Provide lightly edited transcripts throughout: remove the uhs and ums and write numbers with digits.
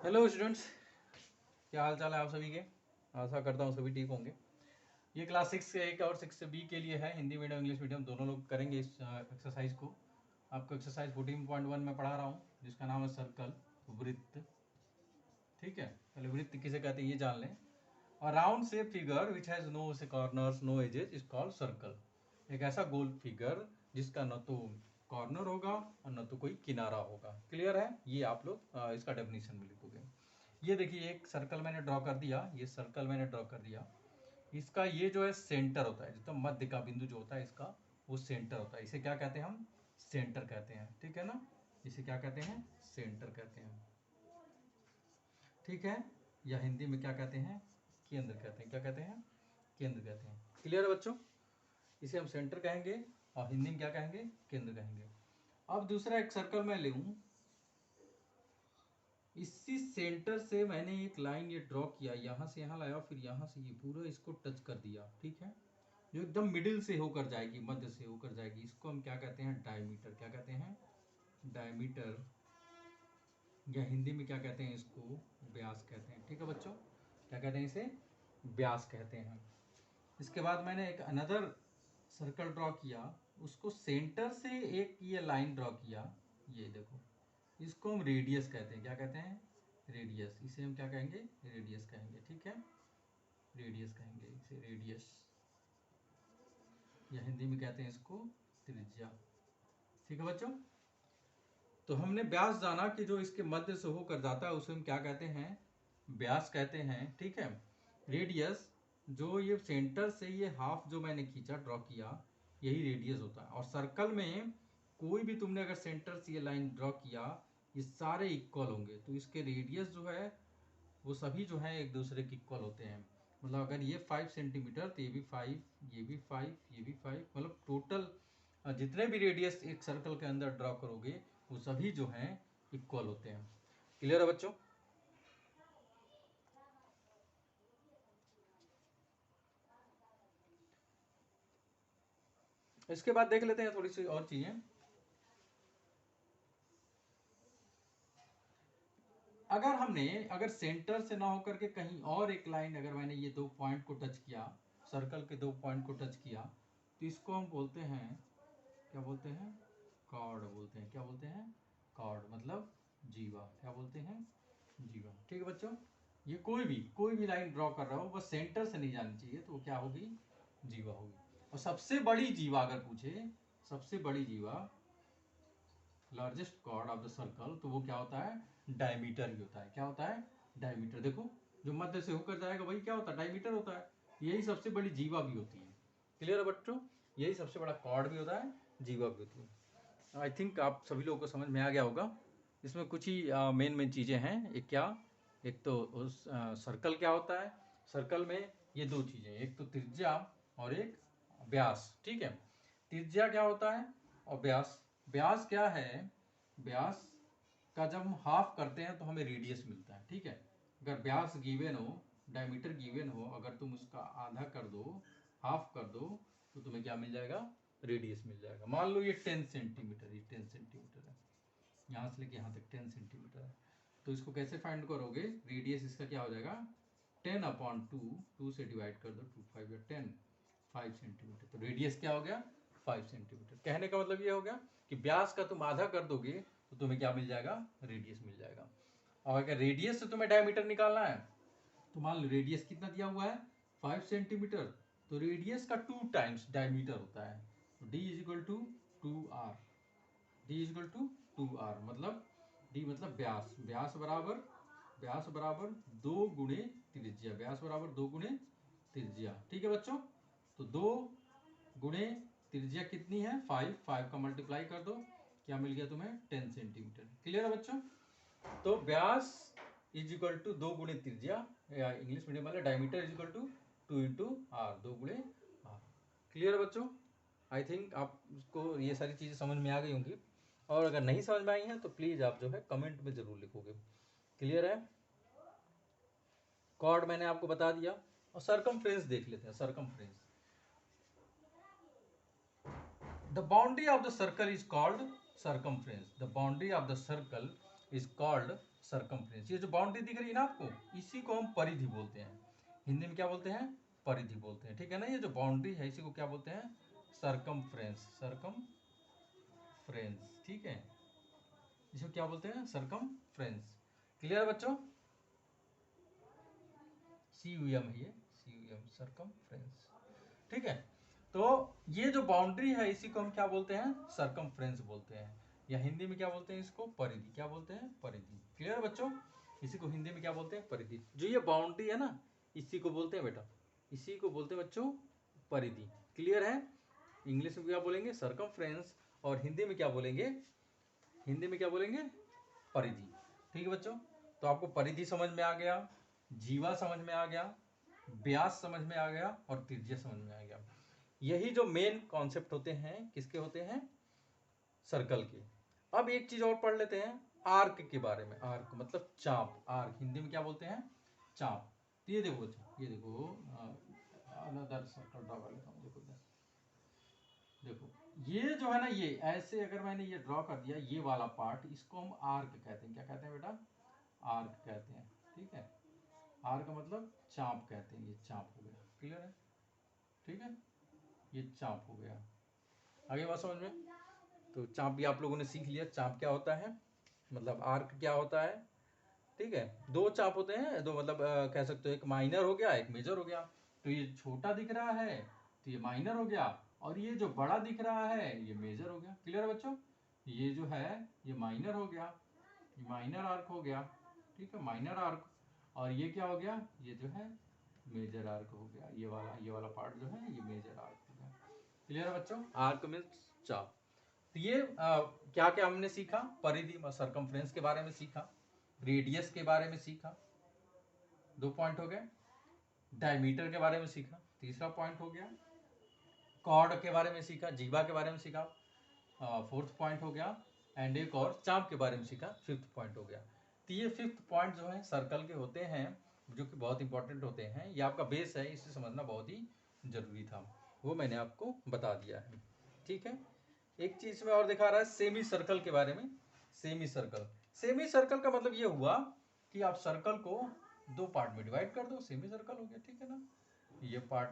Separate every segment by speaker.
Speaker 1: Hello students, क्या हाल चाल है आप सभी के। आशा करता हूँ सभी ठीक होंगे। ये क्लास 6 और 6B के लिए है, हिंदी मीडियम इंग्लिश मीडियम दोनों लोग करेंगे इस एक्सरसाइज को। आपको एक्सरसाइज 14.1 में पढ़ा रहा हूँ, जिसका नाम है सर्कल, वृत्त। ठीक है, पहले वृत्त किसे कहते हैं ये जान लें। और round shape figure which has no corners no edges is called circle. एक ऐसा गोल फिगर जिसका न तो कॉर्नर होगा और न तो कोई किनारा होगा। क्लियर है, ये आप लोग इसका डेफिनेशन में लिखोगे। ये देखिए, एक सर्कल मैंने ड्रॉ कर दिया, ये सर्कल मैंने ड्रॉ कर दिया। इसका ये जो है सेंटर होता है, तो मध्य का बिंदु जो होता है इसका, वो सेंटर होता है। इसे क्या कहते हैं हम? सेंटर कहते हैं। ठीक है ना, इसे क्या कहते हैं? सेंटर कहते हैं। ठीक है, या हिंदी में क्या कहते हैं? केंद्र कहते हैं। क्या कहते हैं? केंद्र कहते हैं। क्लियर है बच्चों, इसे हम सेंटर कहेंगे और हिंदी में क्या कहेंगे? केंद्र कहेंगे। अब दूसरा एक सर्कल मैं लूं, इसी सेंटर से मैंने एक लाइन ये ड्रॉ किया, यहां से यहां लाया, फिर यहां से ये पूरा इसको टच कर दिया। ठीक है, जो एकदम मिडिल से होकर जाएगी, मध्य से होकर जाएगी, इसको हम क्या कहते हैं? डायमीटर। क्या कहते हैं? डायमीटर, या हिंदी में क्या कहते हैं इसको? व्यास कहते हैं। ठीक है बच्चों, क्या कहते हैं इसे? व्यास कहते हैं। इसके बाद मैंने एक अनदर सर्कल ड्रॉ किया, उसको सेंटर से एक ये लाइन ड्रॉ किया, ये देखो, इसको हम रेडियस कहते हैं। क्या कहते हैं? रेडियस। इसे हम क्या कहेंगे? रेडियस कहेंगे। ठीक है, रेडियस कहेंगे इसे, रेडियस, या हिंदी में कहते हैं इसको त्रिज्या। ठीक है बच्चों, तो हमने व्यास जाना कि जो इसके मध्य से होकर जाता है उसे हम क्या कहते हैं? व्यास कहते हैं। ठीक है, रेडियस, जो ये सेंटर से ये हाफ जो मैंने खींचा, ड्रॉ किया, यही रेडियस होता है। और सर्कल में कोई भी तुमने अगर सेंटर से ये लाइन ड्रॉ किया, ये सारे इक्वल होंगे, तो इसके रेडियस जो है वो सभी जो है एक दूसरे के इक्वल होते हैं। मतलब अगर ये 5 सेंटीमीटर तो ये भी 5, ये भी 5, ये भी 5, मतलब टोटल जितने भी रेडियस एक सर्कल के अंदर ड्रॉ करोगे वो सभी जो हैं इक्वल होते हैं। क्लियर है बच्चों? इसके बाद देख लेते हैं थोड़ी सी और चीजें। अगर सेंटर से ना होकर के कहीं और एक लाइन, अगर मैंने ये दो पॉइंट को टच किया, सर्कल के दो पॉइंट को टच किया, तो इसको हम बोलते हैं, क्या बोलते हैं? कॉर्ड बोलते हैं। क्या बोलते हैं? कॉर्ड, मतलब जीवा। क्या बोलते हैं? जीवा। ठीक है बच्चों, ये कोई भी लाइन ड्रॉ कर रहा हो, बस सेंटर से नहीं जानी चाहिए, तो वो क्या होगी? जीवा होगी। और सबसे बड़ी जीवा अगर पूछे, सबसे बड़ी जीवा, largest chord of the circle, तो वो क्या होता है? डायमीटर ही होता है। क्या होता है? डायमीटर। देखो, जो मध्य से होकर जाएगा वही क्या होता है? डायमीटर होता है। यही सबसे बड़ी जीवा भी होती है। क्लियर है बच्चों, यही सबसे बड़ा कॉर्ड भी होता है, जीवा भी होती है। आई थिंक आप सभी लोगों को समझ में आ गया होगा। इसमें कुछ ही मेन मेन चीज़ें हैं। एक क्या, एक तो उस सर्कल क्या होता है, सर्कल में ये दो चीज़ें, एक तो त्रिज्या और एक व्यास। ठीक है, त्रिज्या क्या होता है और व्यास, व्यास क्या है? व्यास का जब हम हाफ करते हैं तो हमें रेडियस मिलता है। ठीक है, अगर व्यास गिवन हो, डायमीटर गिवन हो, अगर तुम उसका आधा कर दो, हाफ कर दो, तो तुम्हें क्या मिल जाएगा? रेडियस मिल जाएगा। मान लो ये 10 सेंटीमीटर, ये 10 सेंटीमीटर है, यहाँ से लेके यहाँ तक 10 सेंटीमीटर है, तो इसको कैसे फाइंड करोगे? रेडियस इसका क्या हो जाएगा? 10/2, 2 से डिवाइड कर दो, 2 5 या 10, 5 सेंटीमीटर, तो रेडियस क्या हो गया? 5 सेंटीमीटर। कहने का मतलब ये हो गया कि व्यास का तुम आधा कर दोगे तो तुम्हें क्या मिल जाएगा? रेडियस मिल जाएगा। और अगर रेडियस से तुम्हें डायमीटर निकालना है, तो मान लो रेडियस कितना दिया हुआ है? 5 सेंटीमीटर, तो रेडियस का 2 टाइम्स डायमीटर होता है, तो d is equal to 2r। d is equal to 2r, मतलब d मतलब व्यास, व्यास बराबर 2 गुणे त्रिज्या, व्यास बराबर 2 गुणे त्रिज्या। ठीक है बच्चों, तो 2 गुणे त्रिज्या कितनी है? 5, 5 का मल्टीप्लाई कर दो, क्या मिल गया तुम्हें? 10 सेंटीमीटर। क्लियर है बच्चों, तो व्यास इज इक्वल टू 2 गुणे त्रिज्या, या इंग्लिश मीडियम वाले diameter is equal to 2 into R, 2 गुणे आर। क्लियर है बच्चों, आई थिंक आपको ये सारी चीज़ें समझ में आ गई होंगी, और अगर नहीं समझ में आई हैं तो प्लीज़ आप जो है कमेंट में ज़रूर लिखोगे। क्लियर है, कॉर्ड मैंने आपको बता दिया। और सरकमफ्रेंस देख लेते हैं। Circumference, the boundary of the circle is called circumference. The boundary of the circle is called circumference. ये जो बाउंड्री दिख रही है ना आपको, इसी को हम परिधि बोलते हैं। हिंदी में क्या बोलते हैं? परिधि बोलते हैं, ठीक है ना। ये जो बाउंड्री है इसी को क्या बोलते हैं? सर्कमफ्रेंस। सर्कमफ्रेंस, ठीक है, इसको क्या बोलते हैं? सर्कमफ्रेंस। क्लियर बच्चों? CUM है ये, CUM, सर्कमफ्रेंस, ठीक है। तो ये जो बाउंड्री है इसी को हम क्या बोलते हैं? सर्कमफ्रेंस बोलते हैं, या हिंदी में क्या बोलते हैं इसको? परिधि। क्या बोलते हैं? परिधि। क्लियर बच्चों? इसी को हिंदी में क्या बोलते हैं? परिधि। जो ये बाउंड्री है ना, इसी को बोलते हैं बेटा, इसी को बोलते हैं बच्चों परिधि। क्लियर है? इंग्लिश में क्या बोलेंगे? सर्कमफ्रेंस, और हिंदी में क्या बोलेंगे? हिंदी में क्या बोलेंगे? परिधि। ठीक है बच्चों? तो आपको परिधि समझ में आ गया, जीवा समझ में आ गया, व्यास समझ में आ गया, और त्रिज्या समझ में आ गया। यही जो मेन कॉन्सेप्ट होते हैं, किसके होते हैं? सर्कल के। अब एक चीज और पढ़ लेते हैं, आर्क के बारे में। आर्क मतलब चाप। आर्क हिंदी में क्या बोलते हैं? चाप। तो ये देखो बच्चों, ये देखो, अनदर सर्कल ड्रॉ कर लेता हूँ। देखो देखो, ये जो है ना, ये ऐसे अगर मैंने ये ड्रॉ कर दिया, ये वाला पार्ट, इसको हम आर्क कहते हैं। क्या कहते हैं बेटा? आर्क कहते हैं, ठीक है। आर्क मतलब चाप कहते हैं। ये चाप हो गया। क्लियर है? ठीक है, ये चाप हो गया। आगे बात समझ में? तो चाप भी आप लोगों ने सीख लिया, चाप क्या होता है, मतलब आर्क क्या होता है। ठीक है, दो चाप होते हैं, दो मतलब कह सकते हो, एक माइनर हो गया, एक मेजर हो गया। तो ये छोटा दिख रहा है तो ये माइनर हो गया, और ये जो बड़ा दिख रहा है ये मेजर हो गया। क्लियर है बच्चों? ये जो है ये माइनर हो गया, ये माइनर आर्क हो गया, ठीक है, माइनर आर्क। और ये क्या हो गया? ये जो है मेजर आर्क हो गया। ये वाला पार्ट जो है ये मेजर आर्क हो गया। क्लियर है बच्चों? आर्क मीन्स चाप। तो ये क्या क्या हमने सीखा? परिधि, सर्कमफ्रेंस के बारे में सीखा, रेडियस के बारे में सीखा, 2 पॉइंट हो गए। डायमीटर के बारे में सीखा, तीसरा पॉइंट हो गया। कॉर्ड के बारे में सीखा, जीवा के बारे में सीखा, 4th पॉइंट हो गया। एंड एक और चाप के बारे में सीखा, 5th पॉइंट हो गया। तो ये 5th पॉइंट जो है सर्कल के होते हैं, जो कि बहुत इंपॉर्टेंट होते हैं। ये आपका बेस है, इसे समझना बहुत ही जरूरी था, वो मैंने आपको बता दिया है। ठीक है, एक चीज में और दिखा रहा है सेमी सर्कल के बारे में। सेमी सर्कल, सेमी सर्कल का मतलब ये हुआ कि आप सर्कल को 2 पार्ट में डिवाइड कर दो, सेमी सर्कल हो गया। ठीक है ना, ये पार्ट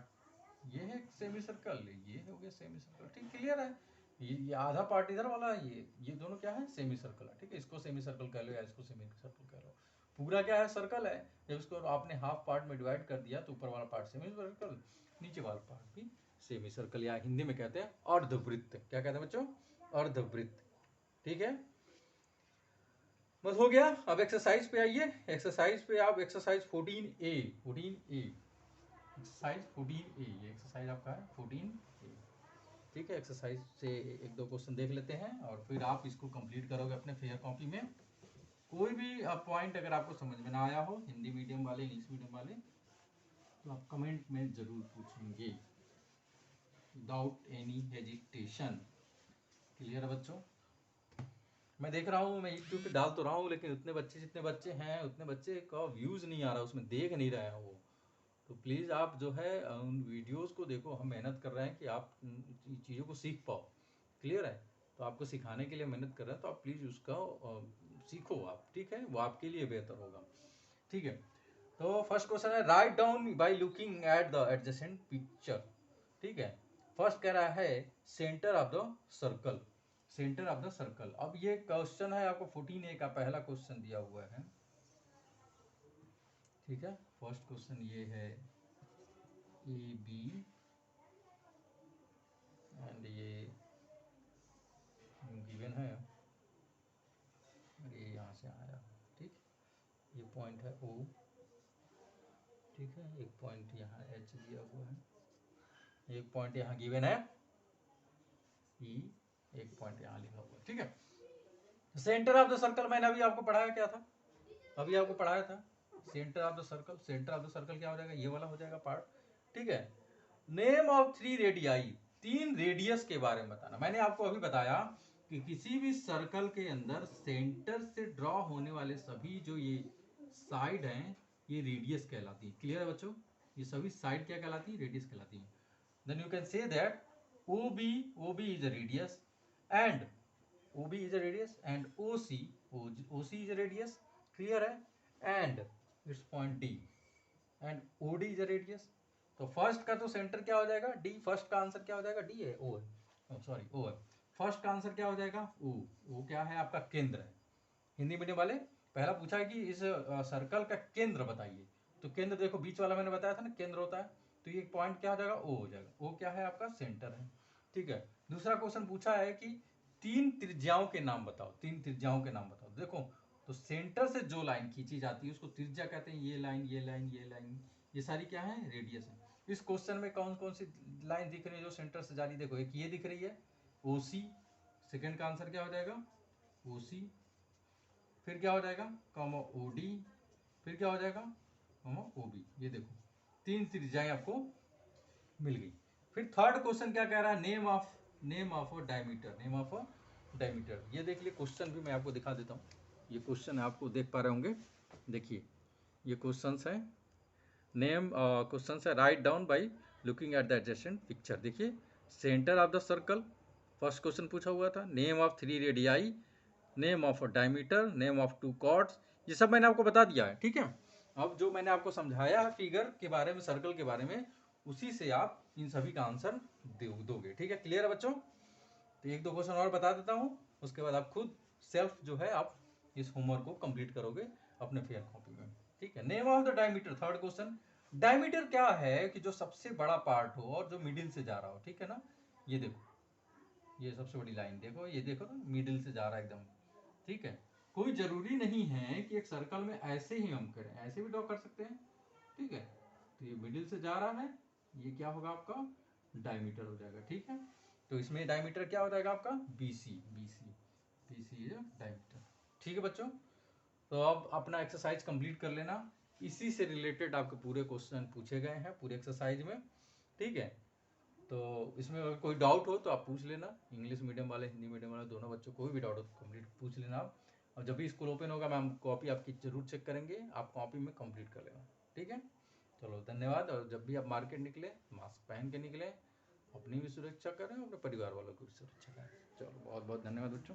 Speaker 1: ये है सेमी सर्कल, ये हो गया सेमी सर्कल। ठीक, क्लियर है? ये आधा पार्ट इधर वाला है, ये दोनों क्या है? सेमी सर्कल है। ठीक है, इसको सेमी सर्कल कह लो या इसको सेमी सर्कल कह लो, पूरा क्या है? सर्कल है। जब इसको आपने हाफ पार्ट में डिवाइड कर दिया तो ऊपर वाला पार्ट सेमी सर्कल, नीचे वाला पार्ट भी सेमी सर्कल, या हिंदी में कहते हैं अर्धवृत्त। क्या कहते हैं बच्चों? अर्धवृत्त। ठीक है, बस हो गया। अब एक्सरसाइज पे आइए। एक्सरसाइज पे आप exercise 14A, 14A, exercise 14A, ये एक्सरसाइज आपका है 14A। ठीक है, एक्सरसाइज से एक दो क्वेश्चन देख लेते हैं और फिर आप इसको कंप्लीट करोगे अपने फेयर कॉपी में। कोई भी पॉइंट अगर आपको समझ में ना आया हो, हिंदी मीडियम वाले, इंग्लिश मीडियम वाले, तो आप कमेंट में जरूर पूछेंगे विदाउट एनी हेजिटेशन। क्लियर है बच्चों? मैं देख रहा हूँ, मैं यूट्यूब पे डाल तो रहा हूँ, लेकिन उतने बच्चे जितने बच्चे हैं उतने बच्चे का व्यूज़ नहीं आ रहा, उसमें देख नहीं रहे हैं वो। तो प्लीज़ आप जो है उन वीडियोस को देखो। हम मेहनत कर रहे हैं कि आप चीज़ों को सीख पाओ। क्लियर है? तो आपको सिखाने के लिए मेहनत कर रहे हैं, तो आप प्लीज़ उसका सीखो आप। ठीक है, वो आपके लिए बेहतर होगा। ठीक है, तो फर्स्ट क्वेश्चन है write down by looking at the adjacent picture. ठीक है, फर्स्ट कह रहा है centre of the circle, centre of the circle. अब ये क्वेश्चन है आपको 14A का पहला क्वेश्चन दिया हुआ है। ठीक है, फर्स्ट क्वेश्चन ये है AB, एंड ये गिवन है, ये यहाँ से आया। ठीक, ये पॉइंट है O। ठीक है, एक पॉइंट यहाँ H दिया हुआ है, एक पॉइंट यहाँ गिवन है E, एक पॉइंट यहाँ लिखा हुआ है। ठीक है, सेंटर ऑफ द सर्कल मैंने अभी आपको पढ़ाया क्या था? अभी आपको पढ़ाया था centre of the circle. Centre of the circle क्या हो जाएगा? ये वाला हो जाएगा पार्ट। ठीक है, नेम ऑफ 3 रेडियाई, 3 रेडियस के बारे में बताना। मैंने आपको अभी बताया कि किसी भी सर्कल के अंदर सेंटर से ड्रॉ होने वाले सभी जो ये साइड हैं ये रेडियस कहलाती है। क्लियर है बच्चों? ये सभी साइड क्या कहलाती है? रेडियस कहलाती है। Then you can say that OB, OB is a radius, and OB is a radius and OC OC is radius, clear है, and it's point D, and OD is radius. तो first का तो centre क्या हो जाएगा D, first का answer क्या हो जाएगा D है, O है, सॉरी O है। फर्स्ट का आंसर क्या हो जाएगा O क्या है आपका केंद्र है। हिंदी मीडियम वाले पहला पूछा है कि इस सर्कल का केंद्र बताइए, तो केंद्र देखो बीच वाला मैंने बताया था ना केंद्र होता है, तो ये पॉइंट क्या हो जाएगा O हो जाएगा। O क्या है आपका सेंटर है, ठीक है। दूसरा क्वेश्चन पूछा है कि तीन त्रिज्याओं के नाम बताओ, तीन त्रिज्याओं के नाम बताओ। देखो तो सेंटर से जो लाइन खींची जाती है उसको त्रिज्या कहते हैं, ये लाइन ये लाइन ये लाइन, ये सारी क्या है रेडियस है। इस क्वेश्चन में कौन कौन सी लाइन दिख रही है जो सेंटर से जा रही है, देखो एक ये दिख रही है OC, सेकंड का आंसर क्या हो जाएगा OC, फिर क्या हो जाएगा कॉमा OD, फिर क्या हो जाएगा कॉमा OB। ये देखो तीन त्रिज्याएं आपको मिल गई। फिर थर्ड क्वेश्चन क्या कह रहा है, name of diameter, name of diameter. ये देख लिए क्वेश्चन भी मैं आपको दिखा देता हूँ, ये क्वेश्चन आपको देख पा रहे होंगे, देखिए ये क्वेश्चन है, नेम क्वेश्चन है write down by looking at the adjacent picture. देखिए centre of the circle first question पूछा हुआ था, name of 3 radii, name of diameter, name of 2 chords, ये सब मैंने आपको बता दिया है, ठीक है। अब जो मैंने आपको समझाया है फिगर के बारे में, सर्कल के बारे में, उसी से आप इन सभी का आंसर दोगे, ठीक है। क्लियर है बच्चों। तो एक दो क्वेश्चन और बता देता हूँ, उसके बाद आप खुद सेल्फ जो है आप इस होमवर्क को कंप्लीट करोगे अपने फेयर कॉपी में, ठीक है। Name of the diameter, third question. Diameter क्या है कि जो सबसे बड़ा पार्ट हो और जो मिडिल से जा रहा हो, ठीक है ना। ये देखो ये सबसे बड़ी लाइन देखो, ये देखो ना मिडिल से जा रहा है एकदम, ठीक है। कोई जरूरी नहीं है कि एक सर्कल में ऐसे ही हम करें, ऐसे भी ड्रॉ कर सकते हैं, ठीक है। तो ये मिडिल से जा रहा है, ये क्या होगा आपका डायमीटर हो जाएगा, ठीक है। तो इसमें डायमीटर क्या हो जाएगा आपका BC, BC, BC is diameter, ठीक है बच्चों। तो अब अपना एक्सरसाइज कंप्लीट कर लेना, इसी से रिलेटेड आपके पूरे क्वेश्चन पूछे गए हैं पूरे एक्सरसाइज में, ठीक है। तो इसमें अगर कोई डाउट हो तो आप पूछ लेना, इंग्लिश मीडियम वाले हिंदी मीडियम वाले दोनों बच्चों कोई भी डाउट हो तो कंप्लीट पूछ लेना आप। और जब भी स्कूल ओपन होगा मैम कॉपी आपकी जरूर चेक करेंगे, आप कॉपी में कंप्लीट कर लेना, ठीक है। चलो धन्यवाद। और जब भी आप मार्केट निकले मास्क पहन के निकले, अपनी भी सुरक्षा करें अपने परिवार वालों की भी सुरक्षा करें। चलो बहुत बहुत धन्यवाद बच्चों।